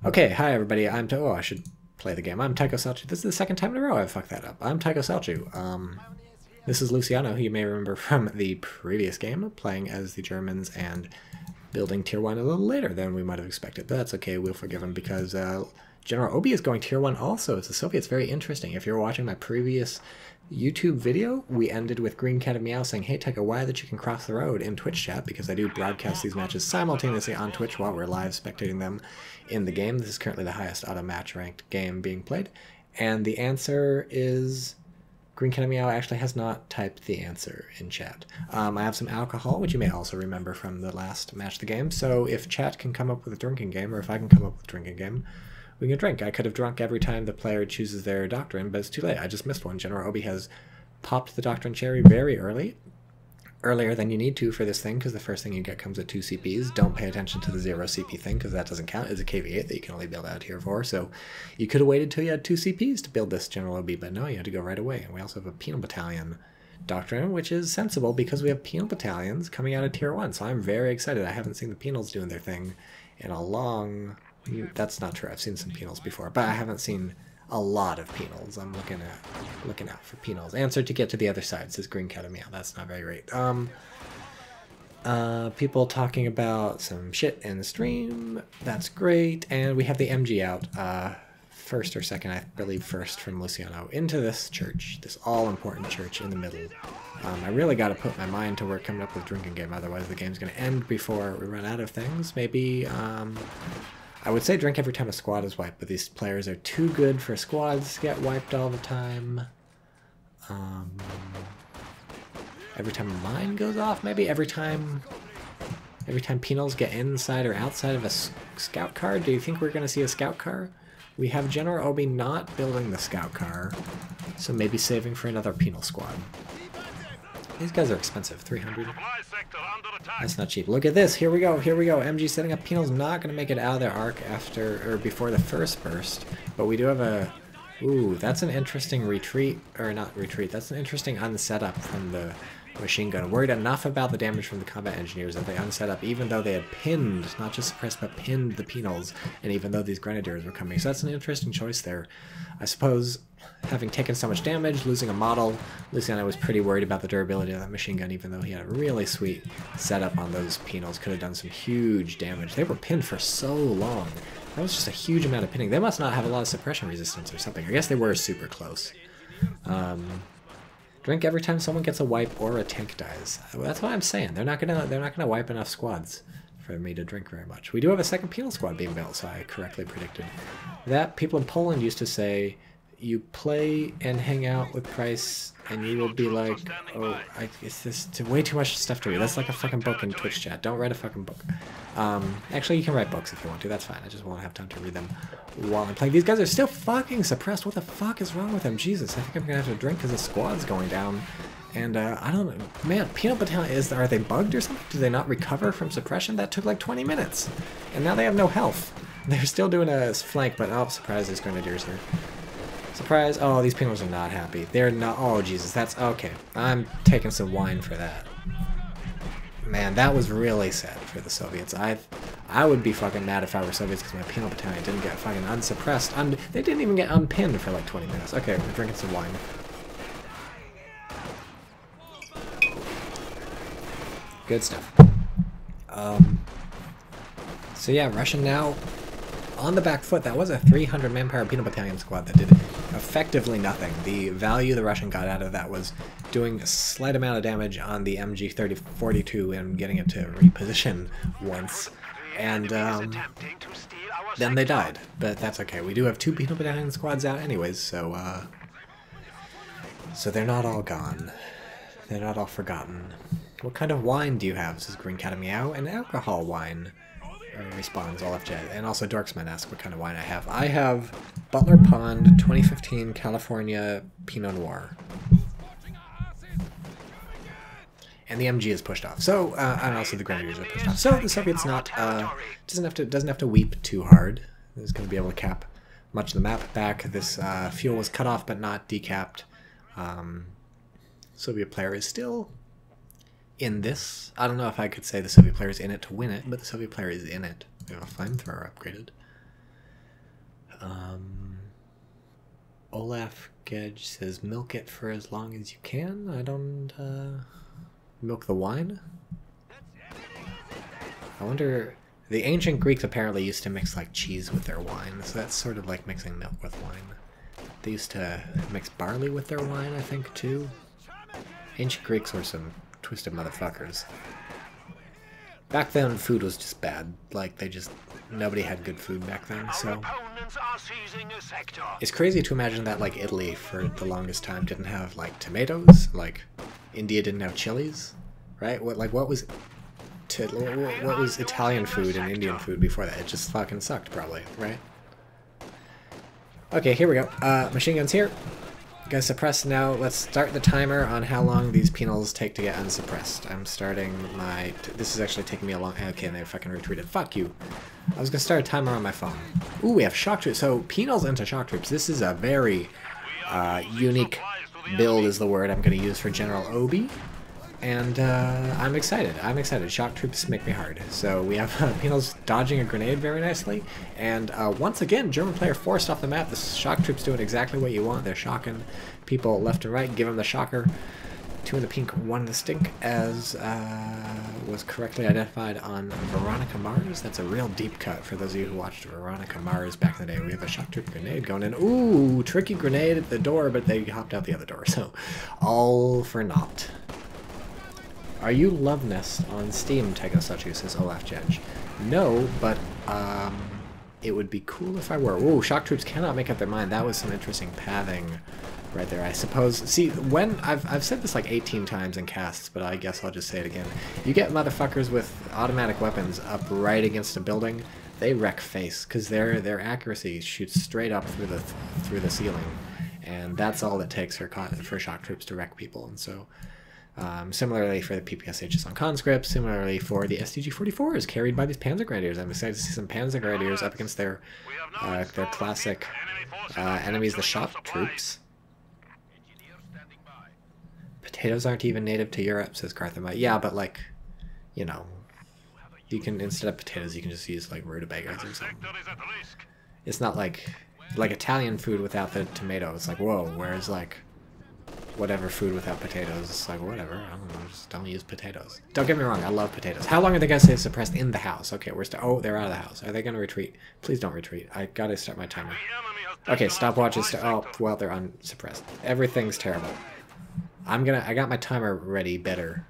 Okay, hi everybody, oh, I should play the game. I'm TychoCelchuuu. This is the second time in a row I've fucked that up. I'm TychoCelchuuu. This is Luciano, who you may remember from the previous game, playing as the Germans and building Tier 1 a little later than we might have expected. But that's okay, we'll forgive him because General Obi is going Tier 1 also. It's the Soviets, very interesting. If you're watching my previous YouTube video, we ended with Green Cat and Meow saying, "Hey Tycho, why the chicken cross the road?" in Twitch chat, because I do broadcast these matches simultaneously on Twitch while we're live spectating them in the game. This is currently the highest auto match ranked game being played. And the answer is Green Cat and Meow actually has not typed the answer in chat. I have some alcohol, which you may also remember from the last match of the game. So if chat can come up with a drinking game, or if I can come up with a drinking game, we can drink. I could have drunk every time the player chooses their doctrine, but it's too late. I just missed one. General Obi has popped the doctrine cherry very early. Earlier than you need to for this thing, because the first thing you get comes with 2 CPs. Don't pay attention to the 0 CP thing, because that doesn't count. It's a KV8 that you can only build out here for. So you could have waited till you had 2 CPs to build this General Obi, but no, you had to go right away. And we also have a penal battalion doctrine, which is sensible because we have penal battalions coming out of Tier 1. So I'm very excited. I haven't seen the penals doing their thing in a long... That's not true. I've seen some penals before, but I haven't seen a lot of penals. I'm looking out for penals. Answer to get to the other side, says Green Cat and Meow. That's not very great. People talking about some shit in the stream. That's great. And we have the MG out. First or second, I believe first from Luciano, into this church. This all-important church in the middle. I really got to put my mind to work coming up with a drinking game, otherwise the game's going to end before we run out of things. Maybe, I would say drink every time a squad is wiped, but these players are too good for squads to get wiped all the time. Every time a mine goes off, maybe every time penals get inside or outside of a scout car. Do you think we're going to see a scout car? We have General Obi not building the scout car, so maybe saving for another penal squad. These guys are expensive, 300. That's not cheap. Look at this. Here we go. Here we go. MG setting up. Penal's not going to make it out of their arc after or before the first burst, but we do have a... Ooh, that's an interesting retreat, or not retreat. That's an interesting unsetup from the machine gun. Worried enough about the damage from the combat engineers that they unset up, even though they had pinned, not just suppressed, but pinned the penals, and even though these grenadiers were coming. So that's an interesting choice there. I suppose, having taken so much damage, losing a model, Luciano was pretty worried about the durability of that machine gun, even though he had a really sweet setup on those penals. Could have done some huge damage. They were pinned for so long. That was just a huge amount of pinning. They must not have a lot of suppression resistance or something. I guess they were super close. Drink every time someone gets a wipe or a tank dies. That's what I'm saying. They're not gonna wipe enough squads for me to drink very much. We do have a second penal squad being built, so I correctly predicted that. People in Poland used to say, you play and hang out with Price and you will be like, oh, it's just way too much stuff to read. That's like a fucking book in Twitch chat. Don't write a fucking book. Actually, you can write books if you want to. That's fine. I just won't have time to read them while I'm playing. These guys are still fucking suppressed. What the fuck is wrong with them? Jesus, I think I'm going to have to drink because the squad's going down. And I don't know. Man, Penal Battalion, are they bugged or something? Do they not recover from suppression? That took like 20 minutes. And now they have no health. They're still doing a flank, but oh, surprise, there's grenadiers here. Surprise. Oh, these penals are not happy. They're not. Oh, Jesus. That's okay. I'm taking some wine for that. Man, that was really sad for the Soviets. I would be fucking mad if I were Soviets because my penal battalion didn't get fucking unsuppressed. They didn't even get unpinned for like 20 minutes. Okay, we're drinking some wine. Good stuff. So yeah, Russian now on the back foot. That was a 300 manpower penal battalion squad that did effectively nothing. The value the Russian got out of that was doing a slight amount of damage on the MG 3042 and getting it to reposition once, and then they died. But that's okay. We do have 2 penal battalion squads out anyways, so they're not all gone. They're not all forgotten. What kind of wine do you have? Says Green Cat and Meow. An alcohol wine. Responds Olaf J. And also Dorksman asks what kind of wine I have. I have Butler Pond 2015 California Pinot Noir. And the MG is pushed off. So, and also the Grenadiers are pushed off. So the Soviets doesn't have to weep too hard. It's going to be able to cap much of the map back. This fuel was cut off but not decapped. Soviet player is still in this. I don't know if I could say the Soviet player is in it to win it, but the Soviet player is in it. We have a flamethrower upgraded. Olaf Gedge says, milk it for as long as you can. I don't, milk the wine? I wonder... The ancient Greeks apparently used to mix, like, cheese with their wine, so that's sort of like mixing milk with wine. They used to mix barley with their wine, I think, too. Ancient Greeks were some twisted motherfuckers. Back then, food was just bad. Like, nobody had good food back then, so... It's crazy to imagine that, like, Italy, for the longest time, didn't have, like, tomatoes. Like, India didn't have chilies, right? What was Italian food and Indian food before that? It just fucking sucked, probably, right? Okay, here we go. Machine guns here. Guys, suppressed now. Let's start the timer on how long these penals take to get unsuppressed. I'm starting my... This is actually taking me a long... Okay, and they fucking retweeted. Fuck you. I was gonna start a timer on my phone. Ooh, we have shock troops. So, penals into shock troops. This is a very unique build is the word I'm gonna use for General Obi. And I'm excited. I'm excited. Shock troops make me hard. So we have penals dodging a grenade very nicely. And once again, German player forced off the map. The shock troops doing exactly what you want. They're shocking people left and right. Give them the shocker. 2 in the pink, 1 in the stink, as was correctly identified on Veronica Mars. That's a real deep cut for those of you who watched Veronica Mars back in the day. We have a shock troop grenade going in. Ooh, tricky grenade at the door, but they hopped out the other door. So all for naught. Are you Loveness on Steam, TychoCelchuuu, says Olaf Jedge. No, but it would be cool if I were. Ooh, shock troops cannot make up their mind. That was some interesting pathing right there, I suppose. See, when I've said this like 18 times in casts, but I guess I'll just say it again. You get motherfuckers with automatic weapons up right against a building, they wreck face, because their accuracy shoots straight up through the ceiling, and that's all it takes for shock troops to wreck people. And so... similarly for the PPSHs on conscripts, similarly for the STG-44s carried by these Panzer Grenadiers. I'm excited to see some Panzer Grenadiers up against their classic enemies, the shock troops. Potatoes aren't even native to Europe, says Carthamite. Yeah, but like, you know, you can, instead of potatoes, you can just use like rutabagas or something. It's not like Italian food without the tomato. It's like, whoa, whereas like whatever food without potatoes, it's like, whatever, I don't know, just don't use potatoes. Don't get me wrong, I love potatoes. How long are they going to stay suppressed in the house? Okay, oh, they're out of the house. Are they going to retreat? Please don't retreat. I gotta start my timer. Okay, stopwatch is... Oh, well, they're unsuppressed. Everything's terrible. I got my timer ready better.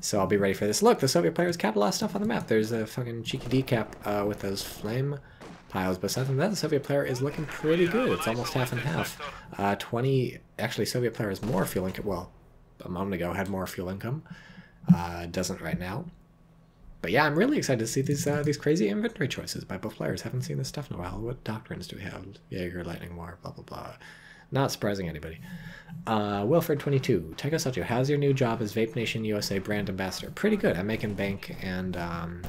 So I'll be ready for this. Look, the Soviet players capped a lot of stuff on the map. There's a fucking cheeky decap with those flame piles, but aside from that, the Soviet player is looking pretty good. It's almost half and half. 20... Actually, Soviet player has more fuel income. Well, a moment ago had more fuel income. Doesn't right now. But yeah, I'm really excited to see these crazy inventory choices by both players. Haven't seen this stuff in a while. What doctrines do we have? Jaeger, Lightning War, blah, blah, blah. Not surprising anybody. Wilfred22. TychoCelchuuu, how's your new job as Vape Nation USA brand ambassador? Pretty good. I'm making bank, and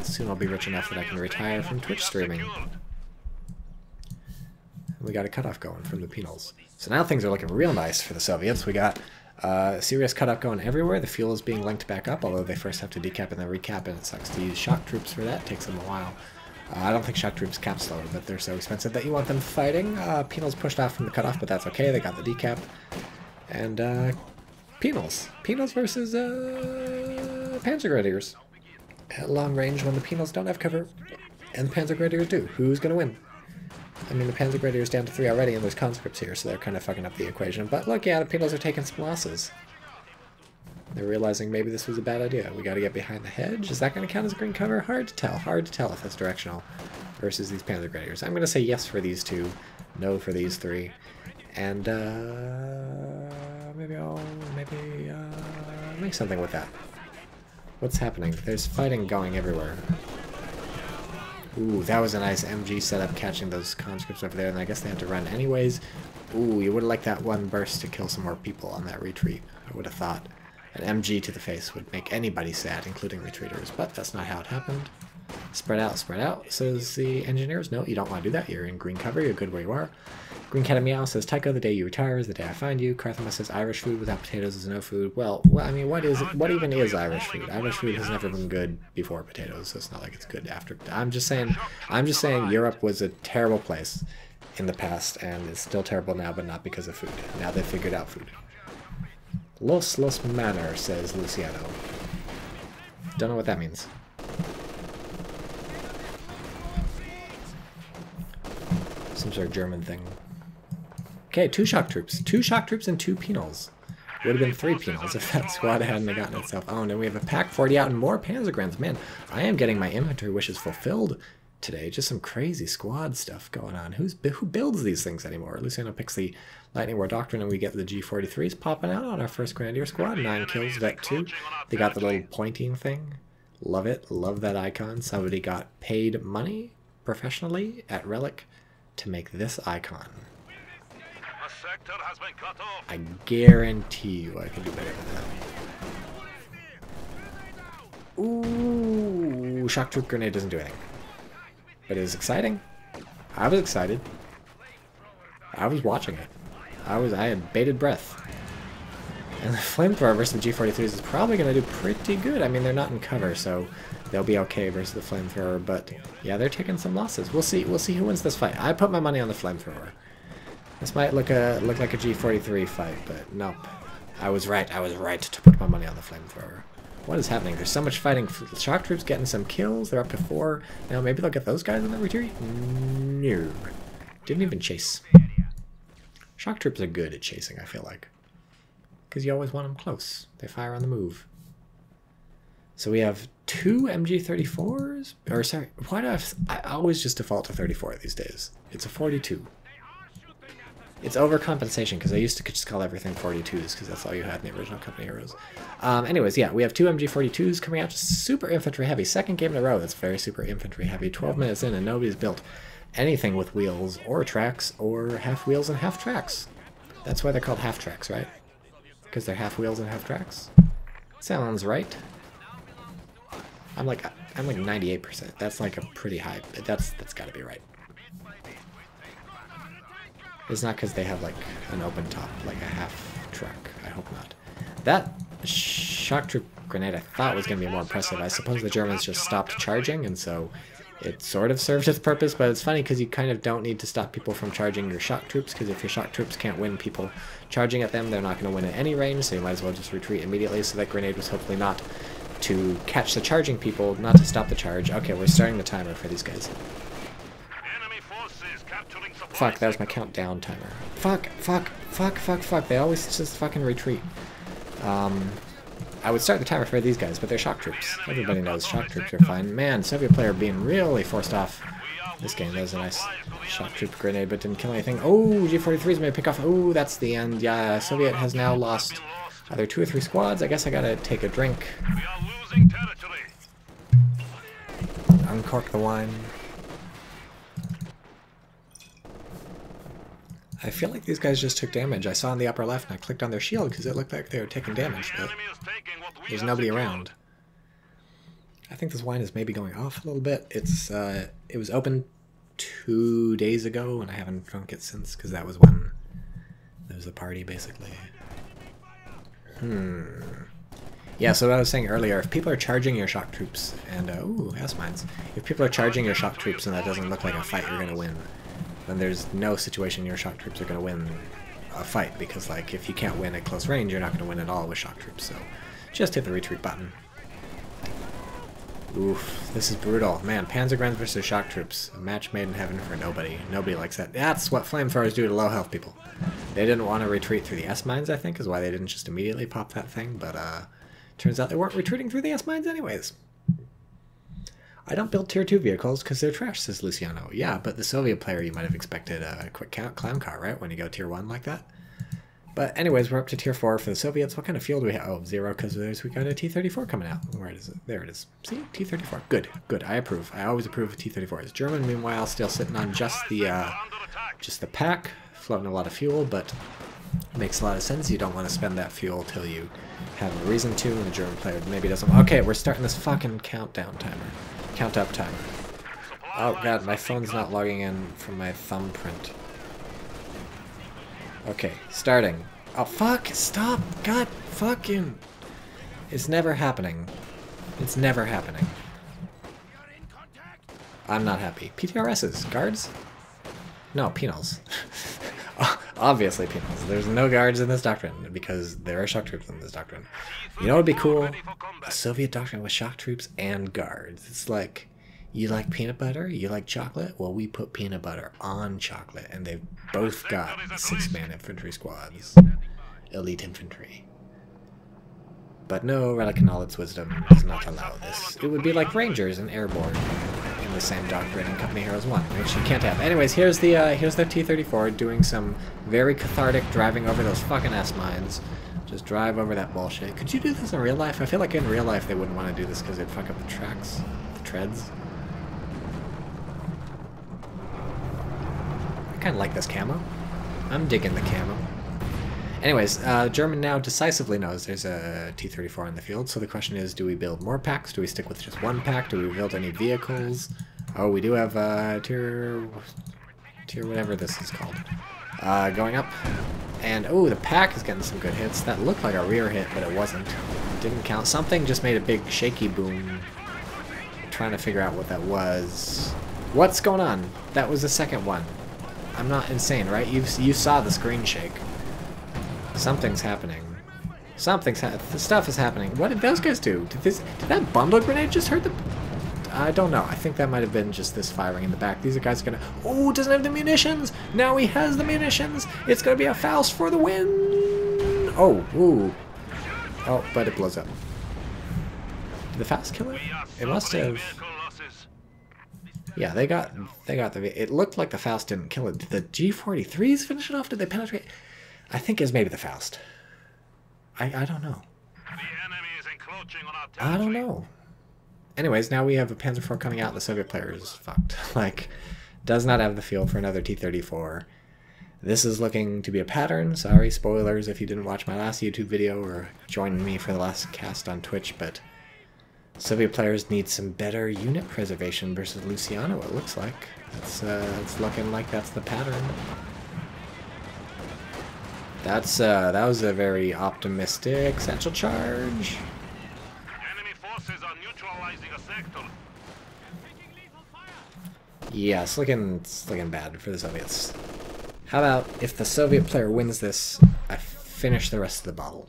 soon I'll be rich enough that I can retire from Twitch streaming. We got a cutoff going from the penals. So now things are looking real nice for the Soviets. We got serious cutoff going everywhere. The fuel is being linked back up, although they first have to decap and then recap, and it sucks to use shock troops for that. It takes them a while. I don't think shock troops cap slow, but they're so expensive that you want them fighting. Penals pushed off from the cutoff, but that's okay. They got the decap. And penals. Penals versus Panzer Grenadiers. At long range when the penals don't have cover, and the Panzer Grenadiers do. Who's going to win? I mean, the Panzer Grenadiers down to 3 already, and there's conscripts here, so they're kind of fucking up the equation. But look, yeah, the penals are taking some losses. They're realizing maybe this was a bad idea. We got to get behind the hedge. Is that going to count as green cover? Hard to tell. Hard to tell if that's directional versus these Panzer Grenadiers. I'm going to say yes for these 2, no for these 3. And maybe I'll make something with that. What's happening? There's fighting going everywhere. Ooh, that was a nice MG setup, catching those conscripts over there, and I guess they had to run anyways. Ooh, you would have liked that one burst to kill some more people on that retreat. I would have thought an MG to the face would make anybody sad, including retreaters, but that's not how it happened. Spread out, says the engineers. No, you don't want to do that. You're in green cover. You're good where you are. Green Cat Meow says, Tycho, the day you retire is the day I find you. Carthama says, Irish food without potatoes is no food. Well, I mean, what even is Irish food? Irish food has never been good before potatoes, so it's not like it's good after. I'm just saying Europe was a terrible place in the past, and it's still terrible now, but not because of food. Now they figured out food. Los Manor, says Luciano. Don't know what that means. Some sort of German thing. Okay, 2 shock troops. 2 shock troops and 2 penals. Would have been 3 penals if that squad hadn't gotten itself owned. And we have a pack 40 out and more Panzergrens. Man, I am getting my inventory wishes fulfilled today. Just some crazy squad stuff going on. Who builds these things anymore? Luciano picks the Lightning War Doctrine and we get the G43s popping out on our first Grenadier squad. 9 kills, Vet 2. They got the little pointing thing. Love it. Love that icon. Somebody got paid money professionally at Relic to make this icon. I guarantee you I can do better than that. Ooh, shock troop grenade doesn't do anything. But it is exciting. I was excited. I was watching it. I had bated breath. And the flamethrower versus the G43s is probably going to do pretty good. I mean, they're not in cover, so they'll be okay versus the flamethrower. But yeah, they're taking some losses. We'll see. We'll see who wins this fight. I put my money on the flamethrower. This might look like a G43 fight, but nope. I was right. I was right to put my money on the flamethrower. What is happening? There's so much fighting. Shock troops getting some kills. They're up to 4. Now maybe they'll get those guys in the retreat? No. Didn't even chase. Shock troops are good at chasing, I feel like. Because you always want them close. They fire on the move. So we have 2 MG34s? Or sorry, why do I always just default to 34 these days? It's a 42. It's overcompensation because I used to just call everything 42s because that's all you had in the original Company Heroes. Anyways, yeah, we have 2 MG42s coming out, just super infantry heavy. Second game in a row that's very super infantry heavy. 12 minutes in and nobody's built anything with wheels or tracks or half wheels and half tracks. That's why they're called half tracks, right? Because they're half wheels and half tracks? Sounds right. I'm like 98%. That's like a pretty high. That's got to be right. It's not because they have like an open top, like a half truck. I hope not. That shock troop grenade I thought was going to be more impressive. I suppose the Germans just stopped charging, and so it sort of served its purpose, but it's funny because you kind of don't need to stop people from charging your shock troops, because if your shock troops can't win people charging at them, they're not going to win at any range, so you might as well just retreat immediately. So that grenade was hopefully not to catch the charging people, not to stop the charge. Okay, we're starting the timer for these guys. Fuck, that was my countdown timer. Fuck. They always just fucking retreat. I would start the timer for these guys, but they're shock troops. Everybody knows shock troops are fine. Man, Soviet player being really forced off this game. That was a nice shock troop grenade, but didn't kill anything. Oh, G43's may pick off. Oh, that's the end. Yeah, Soviet has now lost either 2 or 3 squads. I guess I gotta take a drink. Uncork the wine. I feel like these guys just took damage. I saw in the upper left and I clicked on their shield because it looked like they were taking damage, but there's nobody around. I think this wine is maybe going off a little bit. It was open 2 days ago and I haven't drunk it since because that was when there was a party basically. Yeah, so what I was saying earlier, if people are charging your shock troops and, ooh, S-mines. If people are charging your shock troops and that doesn't look like a fight you're going to win, then there's no situation your shock troops are going to win a fight, because like if you can't win at close range, you're not going to win at all with shock troops. So just hit the retreat button. Oof, this is brutal. Man, Panzergrens versus shock troops. A match made in heaven for nobody. Nobody likes that. That's what flamethrowers do to low health people. They didn't want to retreat through the S-mines, I think, is why they didn't just immediately pop that thing, but turns out they weren't retreating through the S-mines anyways. I don't build tier 2 vehicles because they're trash, says Luciano. Yeah, but the Soviet player, you might have expected a quick clown car, right? When you go tier 1 like that. But anyways, we're up to tier 4 for the Soviets. What kind of field do we have? Oh, 0, because we got a T-34 coming out. Where is it? There it is. See? T-34. Good. Good. I approve. I always approve of T-34s. German, meanwhile, still sitting on just the pack, floating a lot of fuel, but it makes a lot of sense. You don't want to spend that fuel till you have a reason to, and the German player maybe doesn't. Okay, we're starting this fucking countdown timer. Count up time. Oh god, my phone's not logging in from my thumbprint. Okay, starting. Oh fuck, stop! God fucking... It's never happening. It's never happening. I'm not happy. PTRSs. Guards? No, penals. Obviously penals. There's no guards in this doctrine, because there are shock troops in this doctrine. You know what would be cool? A Soviet doctrine with shock troops and guards. It's like, you like peanut butter? You like chocolate? Well, we put peanut butter on chocolate, and they've both got 6-man infantry squads. Elite infantry. But no, Relic in all its wisdom does not allow this. It would be like Rangers and Airborne in the same doctrine in Company Heroes 1, which you can't have. Anyways, here's the T-34 doing some very cathartic driving over those fucking S-mines. Just drive over that bullshit. Could you do this in real life? I feel like in real life they wouldn't want to do this because it'd fuck up the tracks, the treads. I kind of like this camo. I'm digging the camo. Anyways, German now decisively knows there's a T-34 in the field, so the question is, do we build more packs? Do we stick with just one pack? Do we build any vehicles? Oh, we do have tier whatever this is called. Going up. And, oh, the pack is getting some good hits. That looked like a rear hit, but it wasn't. It didn't count. Something just made a big shaky boom. I'm trying to figure out what that was. What's going on? That was the second one. I'm not insane, right? You saw the screen shake. Something's happening. The stuff is happening. What did those guys do? Did that bundle grenade just hurt the... I don't know. I think that might have been just this firing in the back. These guys are gonna... Oh, doesn't have the munitions! Now he has the munitions! It's gonna be a Faust for the win! Oh, ooh. Oh, but it blows up. Did the Faust kill it? It must have... Yeah, they got the... It looked like the Faust didn't kill it. Did the G-43s finish it off? Did they penetrate? I think it's maybe the Faust. I don't know. I don't know. Anyways, now we have a Panzer IV coming out. The Soviet player is fucked. Like, does not have the field for another T-34. This is looking to be a pattern. Sorry, spoilers if you didn't watch my last YouTube video or join me for the last cast on Twitch, but Soviet players need some better unit preservation versus Luciano, it looks like. It's looking like that's the pattern. That was a very optimistic satchel charge. Enemy forces are neutralizing a sector. Yeah, it's looking bad for the Soviets. How about if the Soviet player wins this, I finish the rest of the bottle.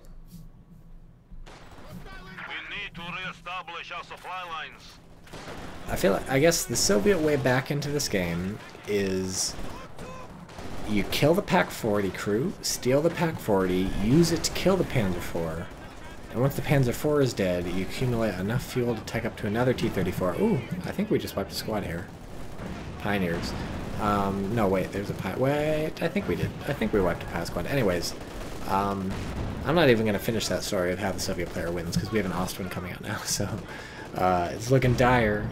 We need to re-establish our supply lines. I guess the Soviet way back into this game is you kill the Pak 40 crew, steal the Pak 40, use it to kill the Panzer IV, and once the Panzer IV is dead, you accumulate enough fuel to take up to another T-34. Ooh, I think we just wiped a squad here. Pioneers. No, wait, there's a wait, I think we did. I think we wiped a Pie squad. Anyways, I'm not even going to finish that story of how the Soviet player wins, because we have an Austrian coming out now, so it's looking dire.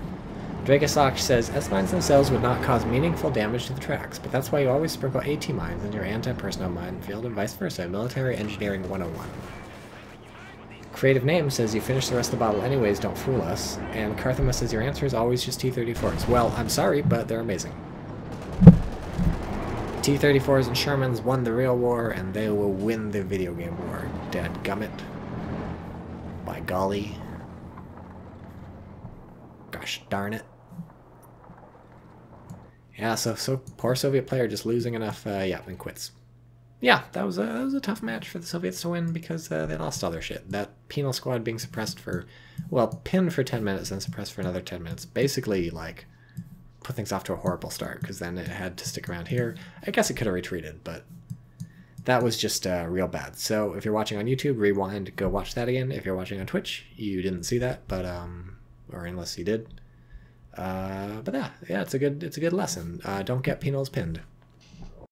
Dragosoc says, S-mines themselves would not cause meaningful damage to the tracks, but that's why you always sprinkle AT mines in your anti-personnel minefield and vice versa. Military Engineering 101. Creative Name says you finish the rest of the bottle anyways, don't fool us. And Carthama says your answer is always just T-34s. Well, I'm sorry, but they're amazing. T-34s and Shermans won the real war, and they will win the video game war. Dadgummit. By golly. Gosh darn it. Yeah, so poor Soviet player just losing enough, yeah, and quits. Yeah, that was a tough match for the Soviets to win because they lost all their shit. That penal squad being suppressed for, well, pinned for 10 minutes and suppressed for another 10 minutes. Basically, like, put things off to a horrible start because then it had to stick around here. I guess it could have retreated, but that was just real bad. So if you're watching on YouTube, rewind, go watch that again. If you're watching on Twitch, you didn't see that, but or unless you did. But yeah, it's a good lesson. Don't get penals pinned.